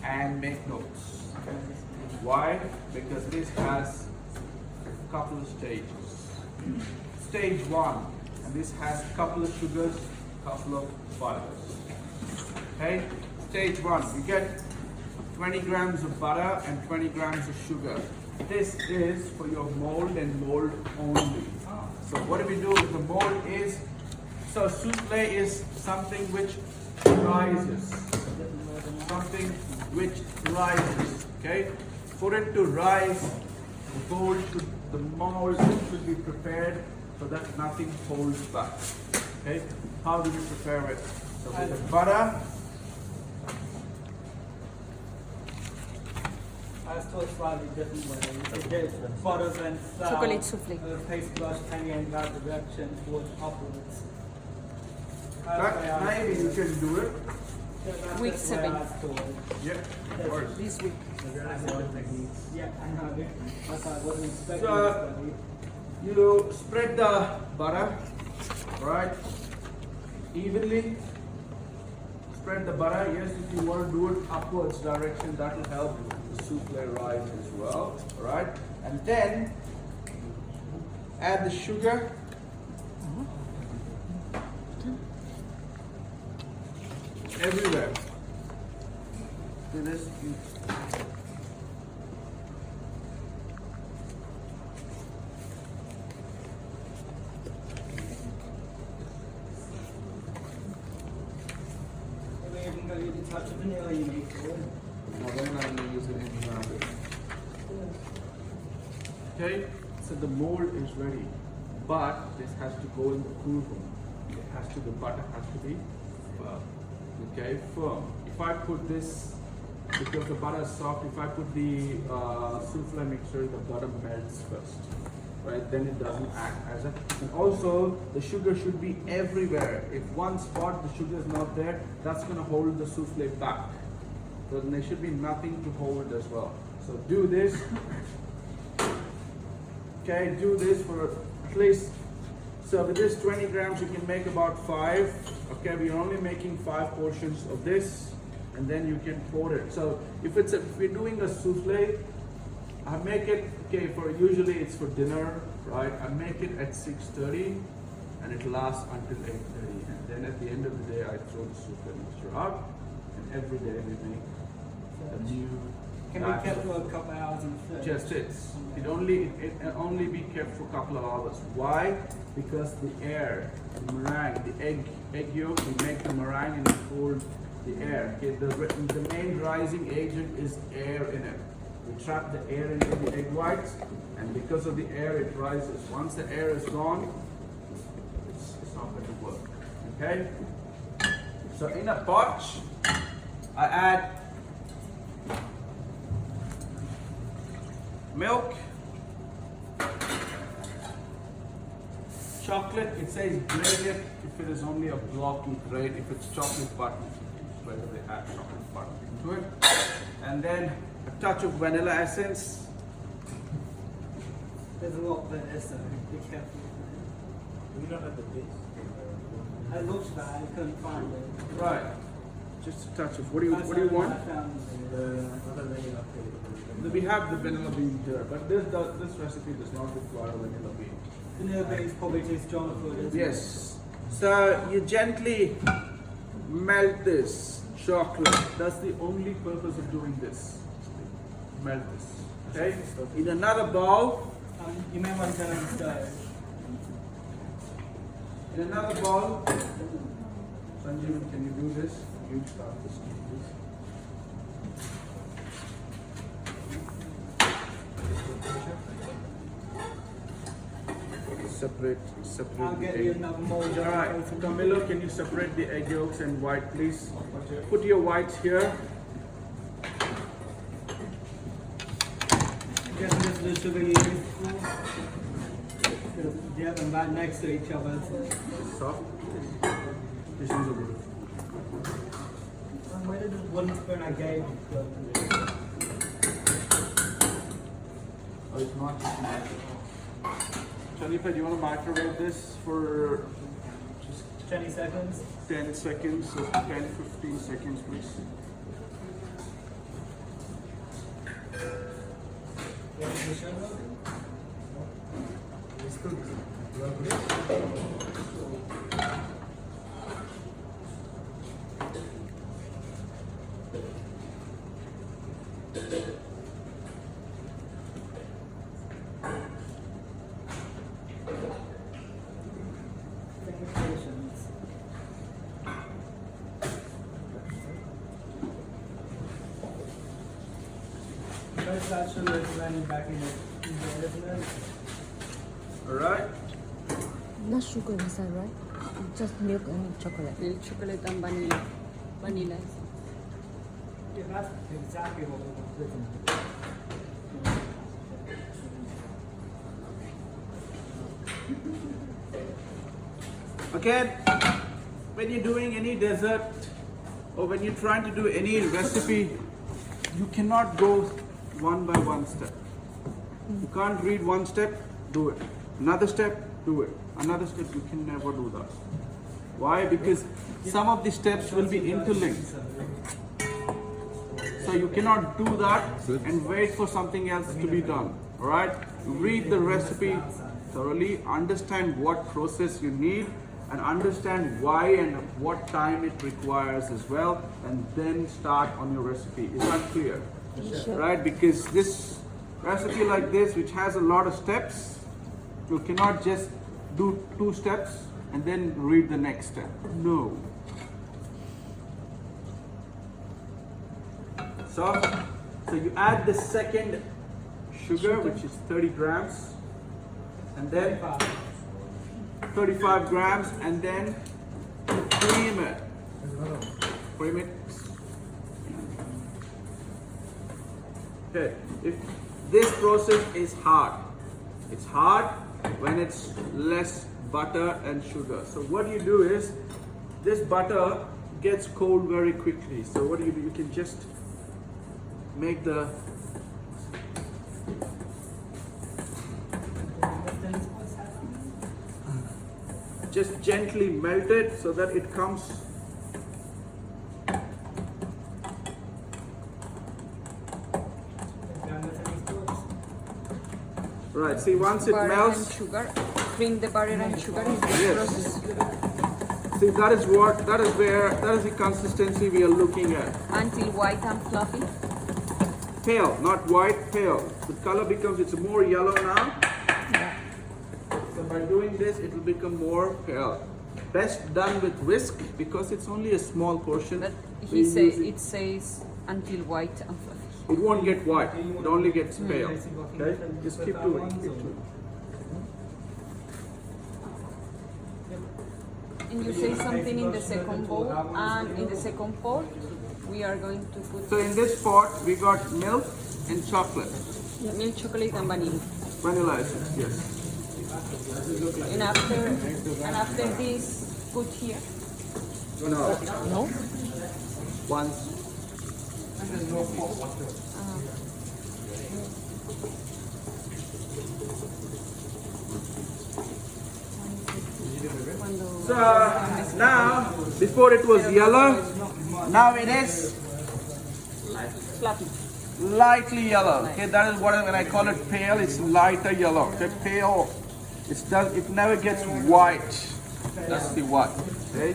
and make notes. Why? Because this has a couple of stages. Stage 1, and this has a couple of sugars, couple of butters. Okay? Stage 1, you get 20 grams of butter and 20 grams of sugar. This is for your mold and mold only. So what do we do with the mold is, so souffle is something which rises. Something which rises, okay? For it to rise, the mold should be prepared so that nothing holds back, okay? How do we prepare it? So with the butter, I was taught slightly different way. It gets butter and flour. Chocolate soufflé. Paste brush hanging in that direction towards upwards. that maybe you can do it. Week 7. Yeah, of course. This week. Yeah, I know. I wasn't expecting So, this. you spread the butter, right, evenly. Spread the butter. Yes, if you want to do it upwards direction, that will help the souffle rise as well, right? And then add the sugar. Everywhere. Do this. Even though you touch of vanilla, you make it. No, then I'm going to use it in round. Okay, so the mold is ready, but this has to go in the cool room. It has to, the butter has to be firm. Okay, firm. If I put this, because the butter is soft, if I put the souffle mixture, the butter melts first, right? Then it doesn't act as a. And also, the sugar should be everywhere. If one spot the sugar is not there, that's going to hold the souffle back. So there should be nothing to hold as well. So do this. Okay, do this for at least. So with this 20 grams, you can make about 5. Okay, we're only making 5 portions of this, and then you can pour it. So if we're doing a souffle, I make it, okay, for usually it's for dinner, right? I make it at 6:30, and it lasts until 8:30. And then at the end of the day, I throw the souffle mixture out, and every day we make a new. Can be kept for a couple hours in the fridge. Just it only be kept for a couple of hours. Why? Because the air, the meringue, the egg yolk, we make the meringue and we hold the air. Okay, the main rising agent is air in it. We trap the air into the egg whites, and because of the air, it rises. Once the air is gone, it's not going to work. Okay. So in a pot, I add milk, chocolate. It says grate it if it is only a blocky grate. If it's chocolate butter, whether they add chocolate butter into it, and then a touch of vanilla essence. There's a lot of this, so be careful. We don't have the base. I looked for it, I couldn't find it. Right. Just a touch of. What do you I want? found The other vanilla flavor. We have the vanilla bean here, but this recipe does not require vanilla bean. vanilla beans probably too strong for it. Yes. So you gently melt this chocolate. That's the only purpose of doing this. Melt this. Okay. In another bowl. You may want to turn on the stove. In another bowl. Sanjeev, can you do this? You start this. Please. Separate I'll the get egg. you another mold. Alright, Camilo, can you separate the egg yolks and white, please? Put your whites here. Just this little bit easy. They have them right next to each other. Soft. This is a good. Where did the wooden spoon I gave you go? Oh, it's not just microwave. Shanifa, do you want to microwave this for just 20 seconds. 10 seconds, so 10, 15 seconds, please? Guys, actually recommending back in the original. Alright? No sugar inside, right? Just milk and chocolate. Milk chocolate and vanilla. Vanilla. Yeah, that's exactly what we were looking Again, when you're doing any dessert or when you're trying to do any recipe, you cannot go one by one step. You can't read one step, do it. Another step, do it. Another step, you can never do that. Why? Because some of the steps will be interlinked. So you cannot do that and wait for something else to be done. Alright? Read the recipe thoroughly, understand what process you need, and understand why and what time it requires as well, and then start on your recipe. Is that clear? Sure. Right? Because this recipe like this, which has a lot of steps, you cannot just do 2 steps and then read the next step. No. So you add the second sugar, which is 30 grams, and then 35 grams, and then cream it. Cream it. Okay, if this process is hard, it's hard when it's less butter and sugar. So what you do is, this butter gets cold very quickly. So what do? You can just make the just gently melt it so that it comes right. See, once it Butter melts, and sugar. Cream the butter and sugar is this Yes. process. see, that is the consistency we are looking at. Until white and fluffy. Pale, not white, pale. The color becomes, it's more yellow now. So by doing this, it will become more pale. Best done with whisk because it's only a small portion. But We use it says until white and fluffy. It won't get white. It only gets pale. Okay? Just keep doing. Keep doing. And you say something in the second bowl, and in the second pot, we are going to put So in this pot, we got milk and chocolate. milk chocolate and vanilla. Vanilla essence, yes. And after this, put here. No. No? Once. So now, before it was yellow, now it is Fluffy. lightly yellow. Okay, that is what when I call it pale, it's lighter yellow. Okay, pale. It never gets white. That's the white. Okay.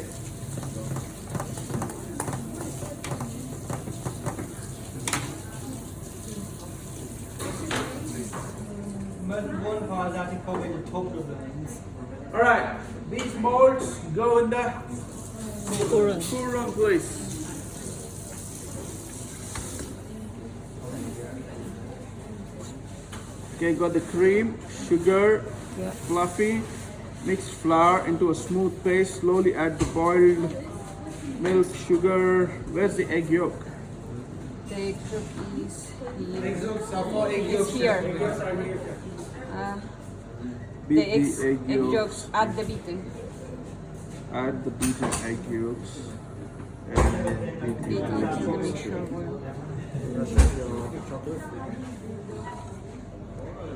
One part is actually probably the top of the lens. All right. These molds go in the Cool. cool room, please. Okay, got the cream, sugar, Yeah. fluffy. Mix flour into a smooth paste. Slowly add the boiled milk, sugar. Where's the egg yolk? The egg yolk is here. Egg It's here. Beat The egg yolks. yolks add the beaten. Add the beaten egg yolks. And beat Beat the it egg in the yolks. mixture bowl.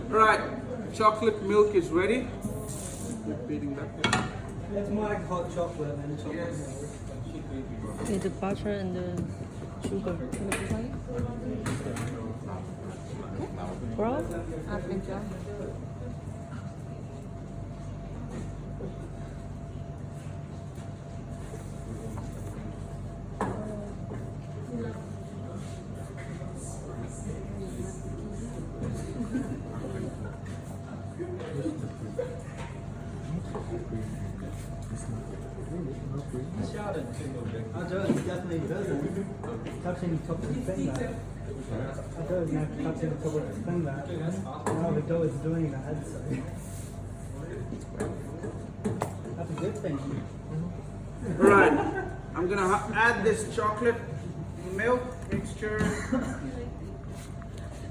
Right, chocolate milk is ready. Keep beating that. It's more like hot chocolate than chocolate milk. With the butter and the sugar. Bro? Apple. definitely doesn't. Touching the top of the finger. The dough is not touching the top of the finger. Now the dough is doing that, so. That's a good thing. Right. I'm gonna add this chocolate milk mixture.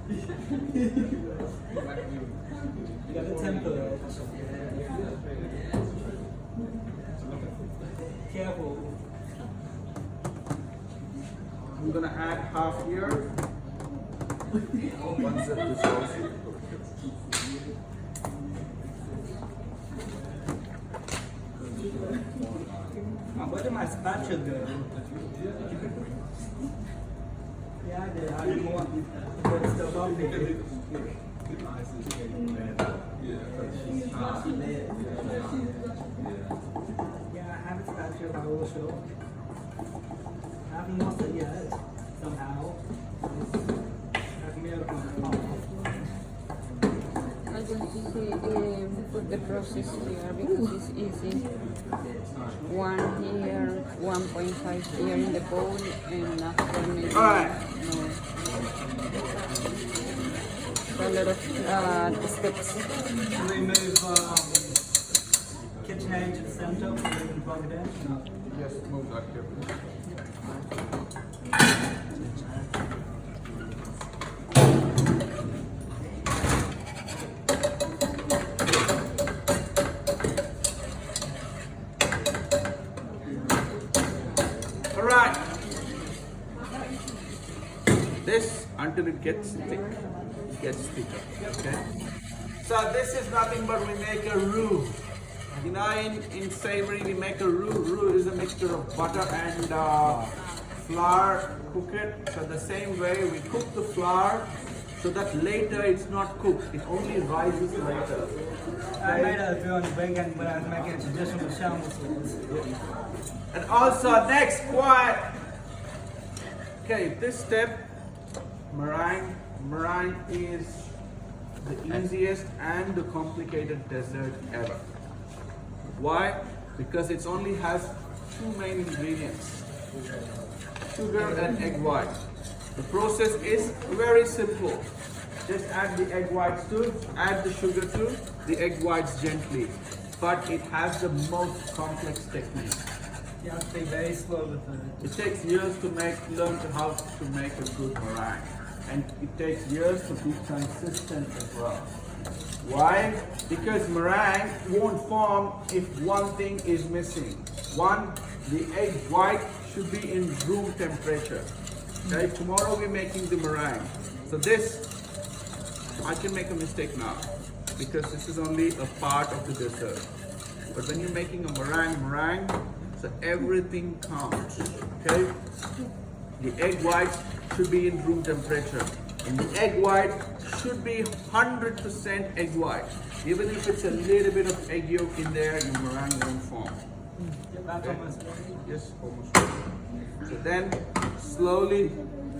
You got the temper. Careful. I'm gonna add half here. Once it dissolves. What did my spatula do? Yeah, I did. I did more. But it's still bumpy. Yeah, I have a spatula, but I will show. I haven't lost it yet, somehow. I can be able to I just put the process here because it's easy. 1 here, 1.5 here in the bowl, and after maybe Alright. more. A lot of steps. remove KitchenAid to the center, and then plug it in. Just move that here. Alright. This until it gets thick. It gets thicker. Okay. So this is nothing but we make a roux. You know, in savory we make a roux. Roux is a mixture of butter and flour. Cook it. So the same way we cook the flour so that later it's not cooked. It only rises later. I made a drill on the bacon when I was making a traditional shells. And also next, quiet. Okay, this step, meringue. Meringue is the easiest and the complicated dessert ever. Why? Because it only has two main ingredients, sugar and egg white. The process is very simple. Just add the egg whites to, add the sugar to, the egg whites gently. But it has the most complex technique. You have to be very slow with it. It takes years to learn how to make a good meringue. And it takes years to be consistent as well. Why? Because meringue won't form if one thing is missing. One, the egg white should be in room temperature. Okay, tomorrow we're making the meringue. So this, I can make a mistake now because this is only a part of the dessert. But when you're making a meringue, so everything counts. Okay? The egg white should be in room temperature. And the egg white should be 100% egg white. Even if it's a little bit of egg yolk in there, your meringue won't form. That's almost ready. Yes, almost ready. So then, slowly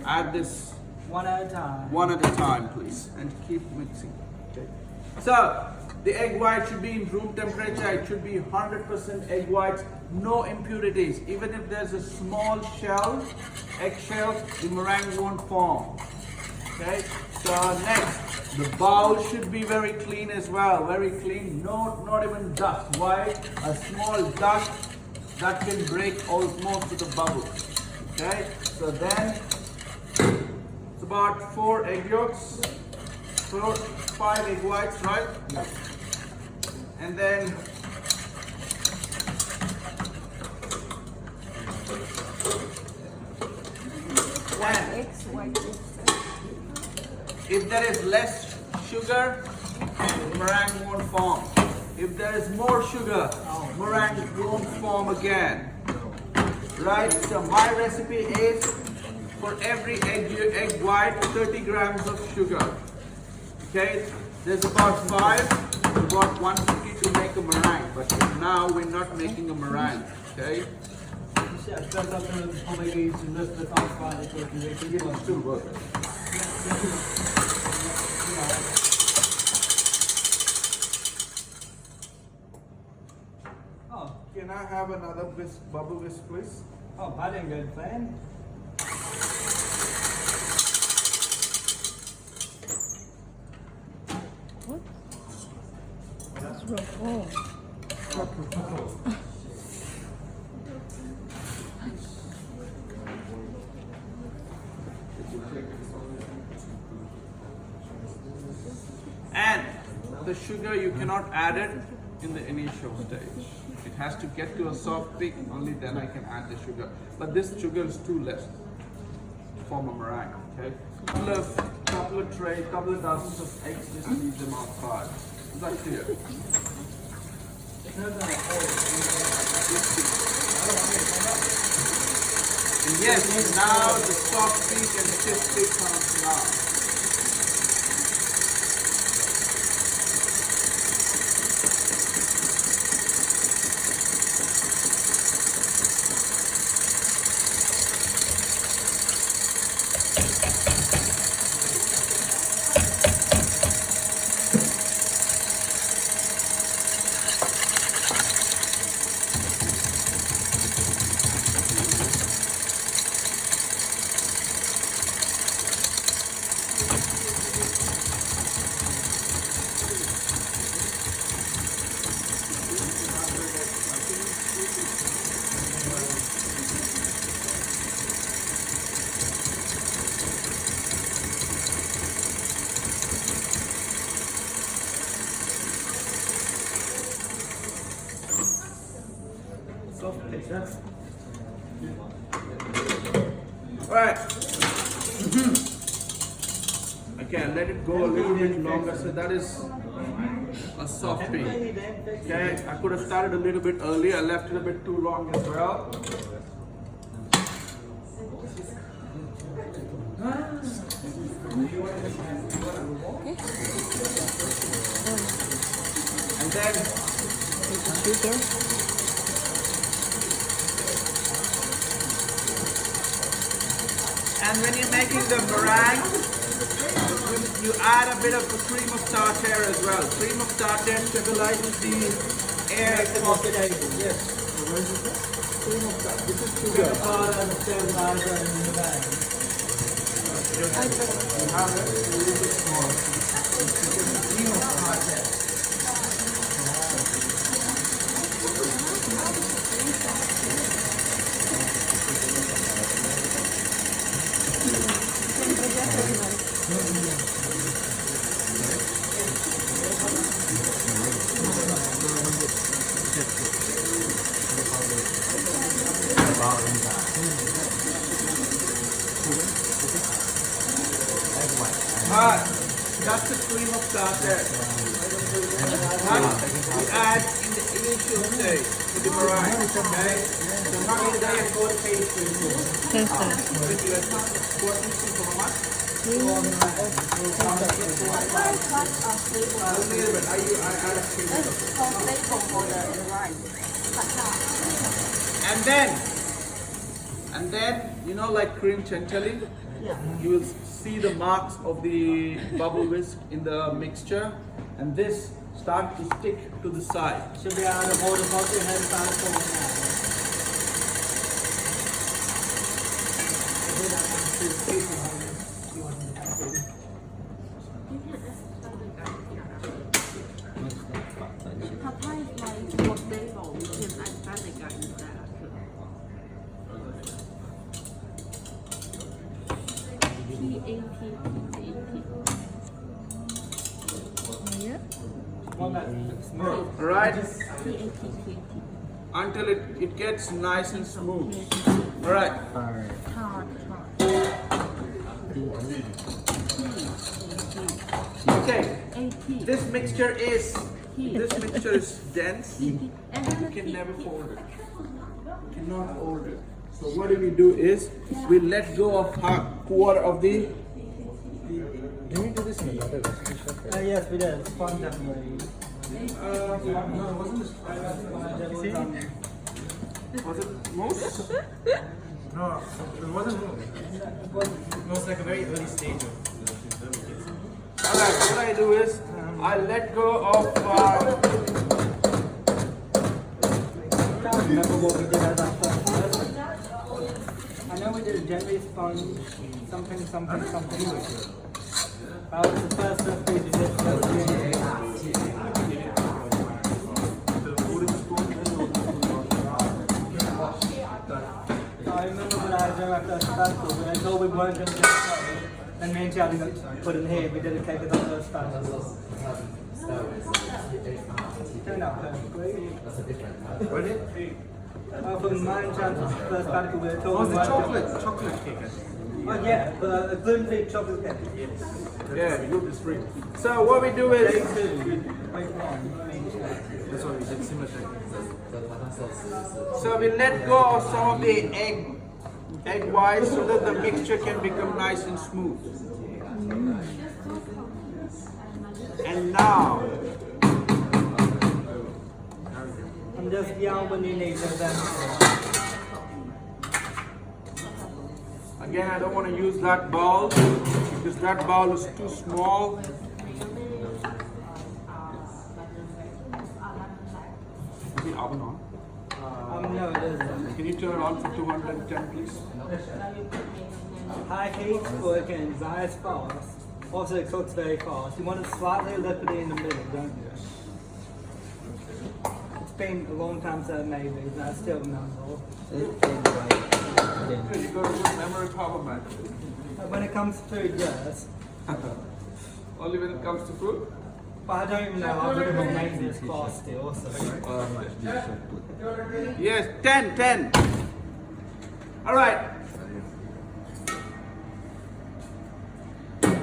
add this One at a time. one at a time, please, and keep mixing. Okay. So the egg white should be in room temperature. It should be 100% egg white, no impurities. Even if there's a small shell, eggshell, the meringue won't form. Okay. So next, the bowl should be very clean as well. Very clean. No, not even dust. Why? A small dust that can break most of the bubbles. Okay. So then. It's about 4 egg yolks, 5 egg whites, right? Yeah. And then Eggs, white eggs. if there is less sugar, meringue won't form. If there is more sugar, meringue won't form again. Right? So my recipe is for every egg white, 30 grams of sugar. Okay? There's about 5, about 150 to make a meringue. But now we're not making a meringue. Okay? Yeah, that's up to how many you lift the top spot so you can make it. Still work. Oh, Can I have another bubble whisk, please? Oh, that ain't good plan. What? What's wrong? Oh. And the sugar, you cannot add it in the initial stage. It has to get to a soft peak, only then I can add the sugar. But this sugar is too less to form a meringue, okay? Couple of dozens of eggs, just leave them outside. Is that clear? And yes, now the soft peak and stiff peak comes now. Soft pitch, that's Alright. Okay, let it go a little bit longer. So that is a soft peak. Okay, I could have started a little bit earlier. I left it a bit too long as well. And then Sugar. And when you're making the meringue, you add a bit of the cream of tartar as well. Cream of tartar stabilizes the air. yes. Cream of tartar. This is sugar. Stabilizer in the bag. You have it a little bit more. Cream of tartar. That's the cream of tartar. We add in the initial stage to the meringue. Okay? So how many days for the pastry? How much? A little bit. And then, you know, like cream chantilly, you will see the marks of the bubble whisk in the mixture, and this start to stick to the side. Should be out of order, most of the start Papa is like what they call we can add vinegar instead. Alright? Until it gets nice and smooth. Alright. Okay. This mixture is dense. You can never fold it. You cannot fold it. So what we do is we let go of quarter of the. Did we do this in another recipe shop? yes, we did. It's fun, definitely. No, it wasn't this. Was it mousse? No, it wasn't mousse. It was like a very early stage of the kids. Alright, what I do is I let go of. Remember what we did at that first? jelly sponge, something. That was the first recipe you did. I remember when I was doing my first festival, when I told we weren't going to get started, and me and Charlie got put in here, we did a cake at our first festival. Turned out perfectly. What is it? From my and Charlie's first festival, we were Oh, talking the about chocolate cake. Oh yeah, but a gluten-free chocolate cake. Yeah, gluten free. So what we do Day is, 2, wait 1. That's what we did, similar thing. so we let go of some of the egg whites so that the mixture can become nice and smooth. And now, I'm just young when you need to then. again, I don't want to use that bowl because that bowl is too small. Is the oven on? No, it isn't. Can you turn it on for 210, please? High heat working rise fast. Also, it cooks very fast. You want it slightly liquidy in the middle, don't you? It's been a long time since I made these, and I still remember. Good, you got a good memory power, man. But when it comes to food, yes. Only when it comes to food? But I don't even know. I would have made this fast still. So. Yes, 10. All right.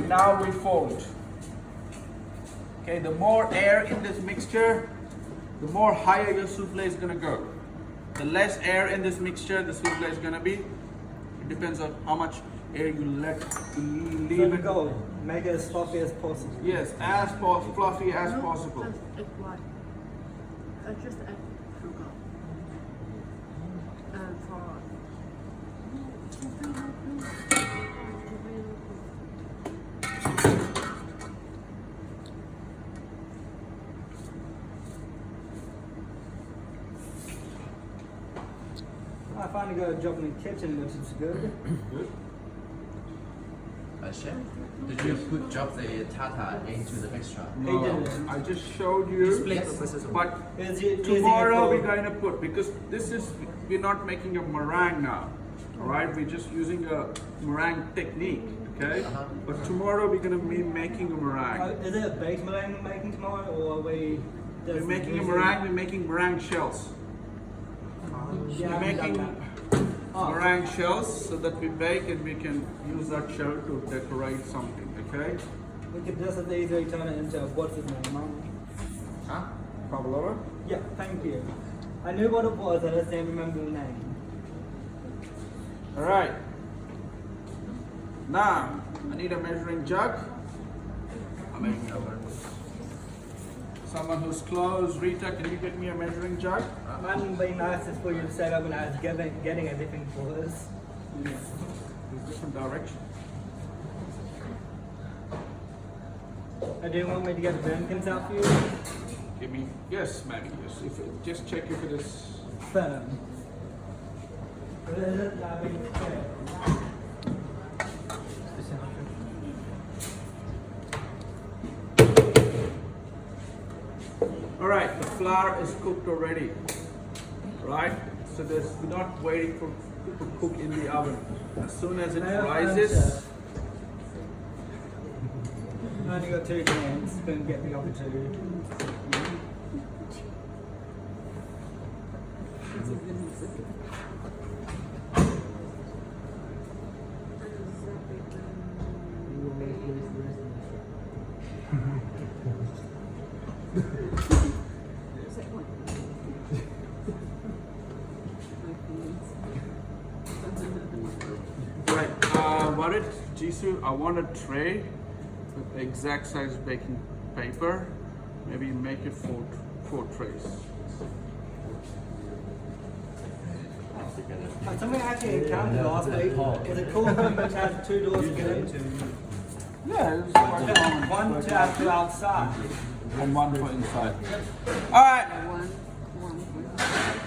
Now we fold. Okay, the more air in this mixture, the more higher your souffle is gonna go. The less air in this mixture, the souffle is gonna be. It depends on how much air you leave So it. go. Make it as fluffy as possible. Yes, as fluffy as possible. Just egg white. Just add sugar. I finally got a job in the kitchen, which is good. Good. Chef, did you drop the tartar into the mixture? He didn't. I just showed you. But tomorrow we're going to put, because we're not making a meringue now. All right, we're just using a meringue technique. Okay. But tomorrow we're going to be making a meringue. Is it a baked meringue we're making tomorrow, or are we? We're making a meringue. We're making meringue shells. Yeah, We're I haven't done making that. Oh. meringue shells so that we bake and we can use that shell to decorate something. Okay. We could just as easily turn it into what's his name, Mom? Huh? Pavlova? Yeah, thank you. I knew what it was, I just didn't remember the name. All right. Now I need a measuring jug. Someone who's close, Rita, can you get me a measuring jug? Mine would be nicest for you to set up when I was getting everything for us. There's different direction. Do you want me to get the ramekin's out for you? Give me, yes, maybe, yes. Just check if it is. Firm. All right, the flour is cooked already, right? So we're not waiting for it to cook in the oven. As soon as it rises, I only got 2 cans, couldn't get the other 2. right? What it, Jisoo? I want a tray with the exact size baking paper. Maybe make it four trays. Something I actually encountered last week was a cool room which has 2 doors to get into. Yeah, it's quite common. One to have to outside. And one for inside. All right.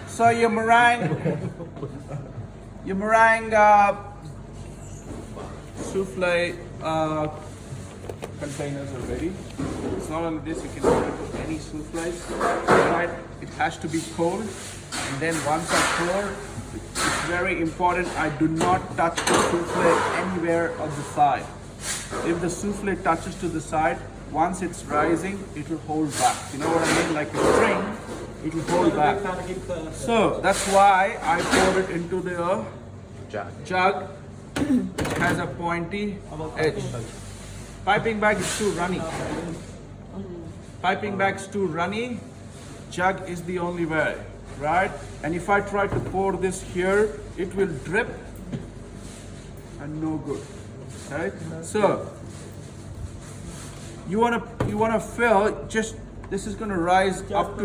So your meringue souffle containers are ready. It's not only this, you can put it with any souffles. Right? It has to be cold. And then once I pour, it's very important I do not touch the souffle anywhere on the side. If the souffle touches to the side, once it's rising, it will hold back. You know what I mean? Like a spring, it will hold back. So that's why I poured it into the jug. It has a pointy edge. Piping bag is too runny. Piping bag's too runny. Jug is the only way, right? And if I try to pour this here, it will drip and no good. Okay? So you wanna fill just this is gonna rise up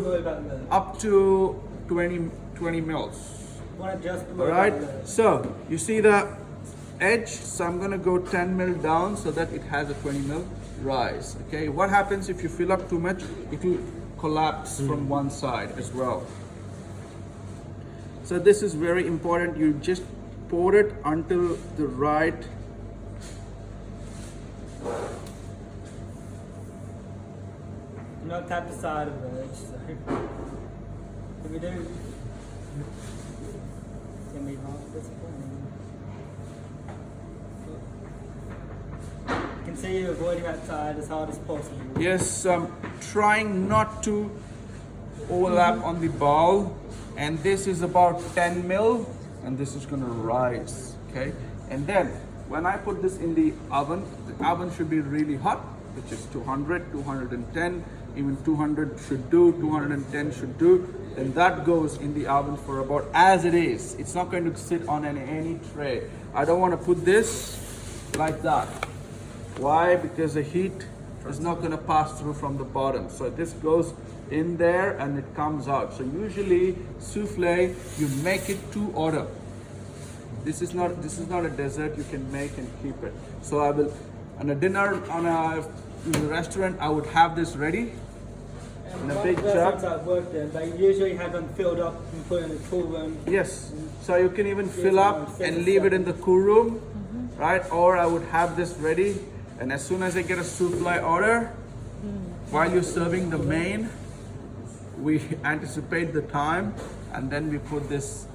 to 20 mils. Alright? So you see the edge, so I'm gonna go 10 mil down so that it has a 20 mil rise. Okay, what happens if you fill up too much? It will collapse from one side as well. So this is very important. You just pour it until the right Not tap the side of it. If we do, it's gonna be not disappointing. You can see you avoiding that side as hard as possible. Yes, trying not to overlap on the ball, and this is about 10 mil, and this is gonna rise, okay? And then when I put this in the oven should be really hot, which is 200, 210, even 200 should do, 210 should do, and that goes in the oven for about as it is. It's not going to sit on any tray. I don't want to put this like that. Why? Because the heat is not going to pass through from the bottom. So this goes in there and it comes out. So usually souffle, you make it to order. This is not a dessert you can make and keep it. So I will, on a dinner, in a restaurant, I would have this ready in a big jug. I've worked in, they usually have them filled up and put in a cool room. Yes, so you can even fill up and leave it in the cool room, right? Or I would have this ready, and as soon as I get a souffle order, while you're serving the main, we anticipate the time, and then we put this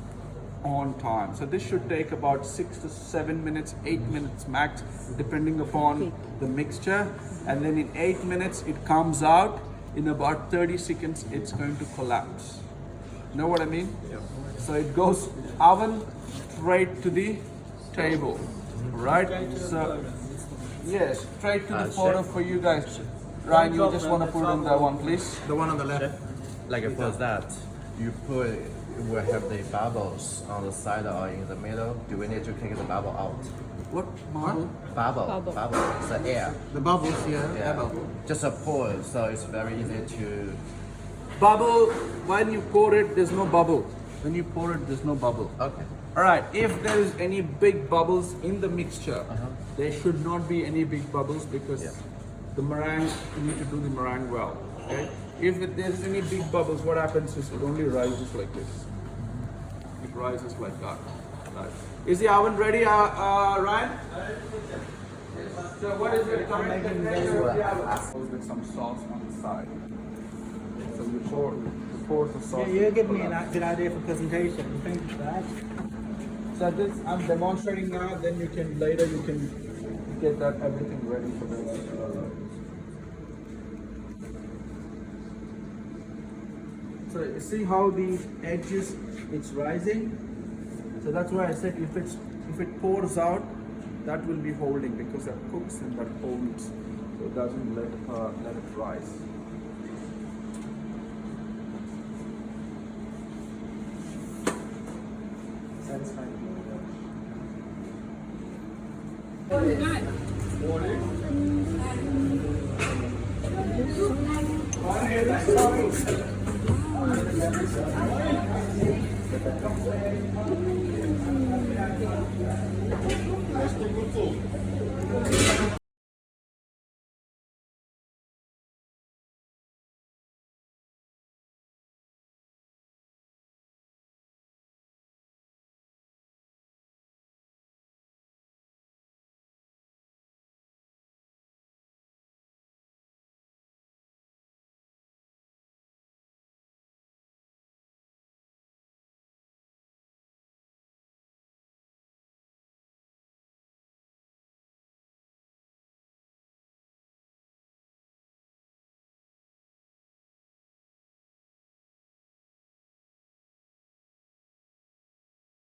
on time. So this should take about 6 to 7 minutes, 8 minutes max, depending upon the mixture. And then in 8 minutes, it comes out. In about 30 seconds, it's going to collapse. Know what I mean? Yeah. So it goes oven straight to the table, right? So yes, straight to the photo for you guys. Ryan, you just want to put on that one, please. The one on the left. Like for that, you put will have the bubbles on the side or in the middle. Do we need to kick the bubble out? What bubble? Bubble. It's the air. The bubbles here. Yeah. Bubble. Just a pour, so it's very easy to. Bubble, when you pour it, there's no bubble. When you pour it, there's no bubble. Okay. Alright, if there is any big bubbles in the mixture, there should not be any big bubbles because the meringue, you need to do the meringue well. Okay? If there's any big bubbles, what happens is it only rises like this. It rises like that. Right. Is the oven ready, Ryan? So what is your current temperature of the oven? With some sauce on the side. So you pour the sauce. Yeah, you're giving me a good idea for presentation. Thank you for that. So this I'm demonstrating now. Then you can later get that everything ready for this. So you see how the edges it's rising. So that's why I said if it pours out, that will be holding because that cooks and that holds, so it doesn't let it rise. Satisfying. Sorry.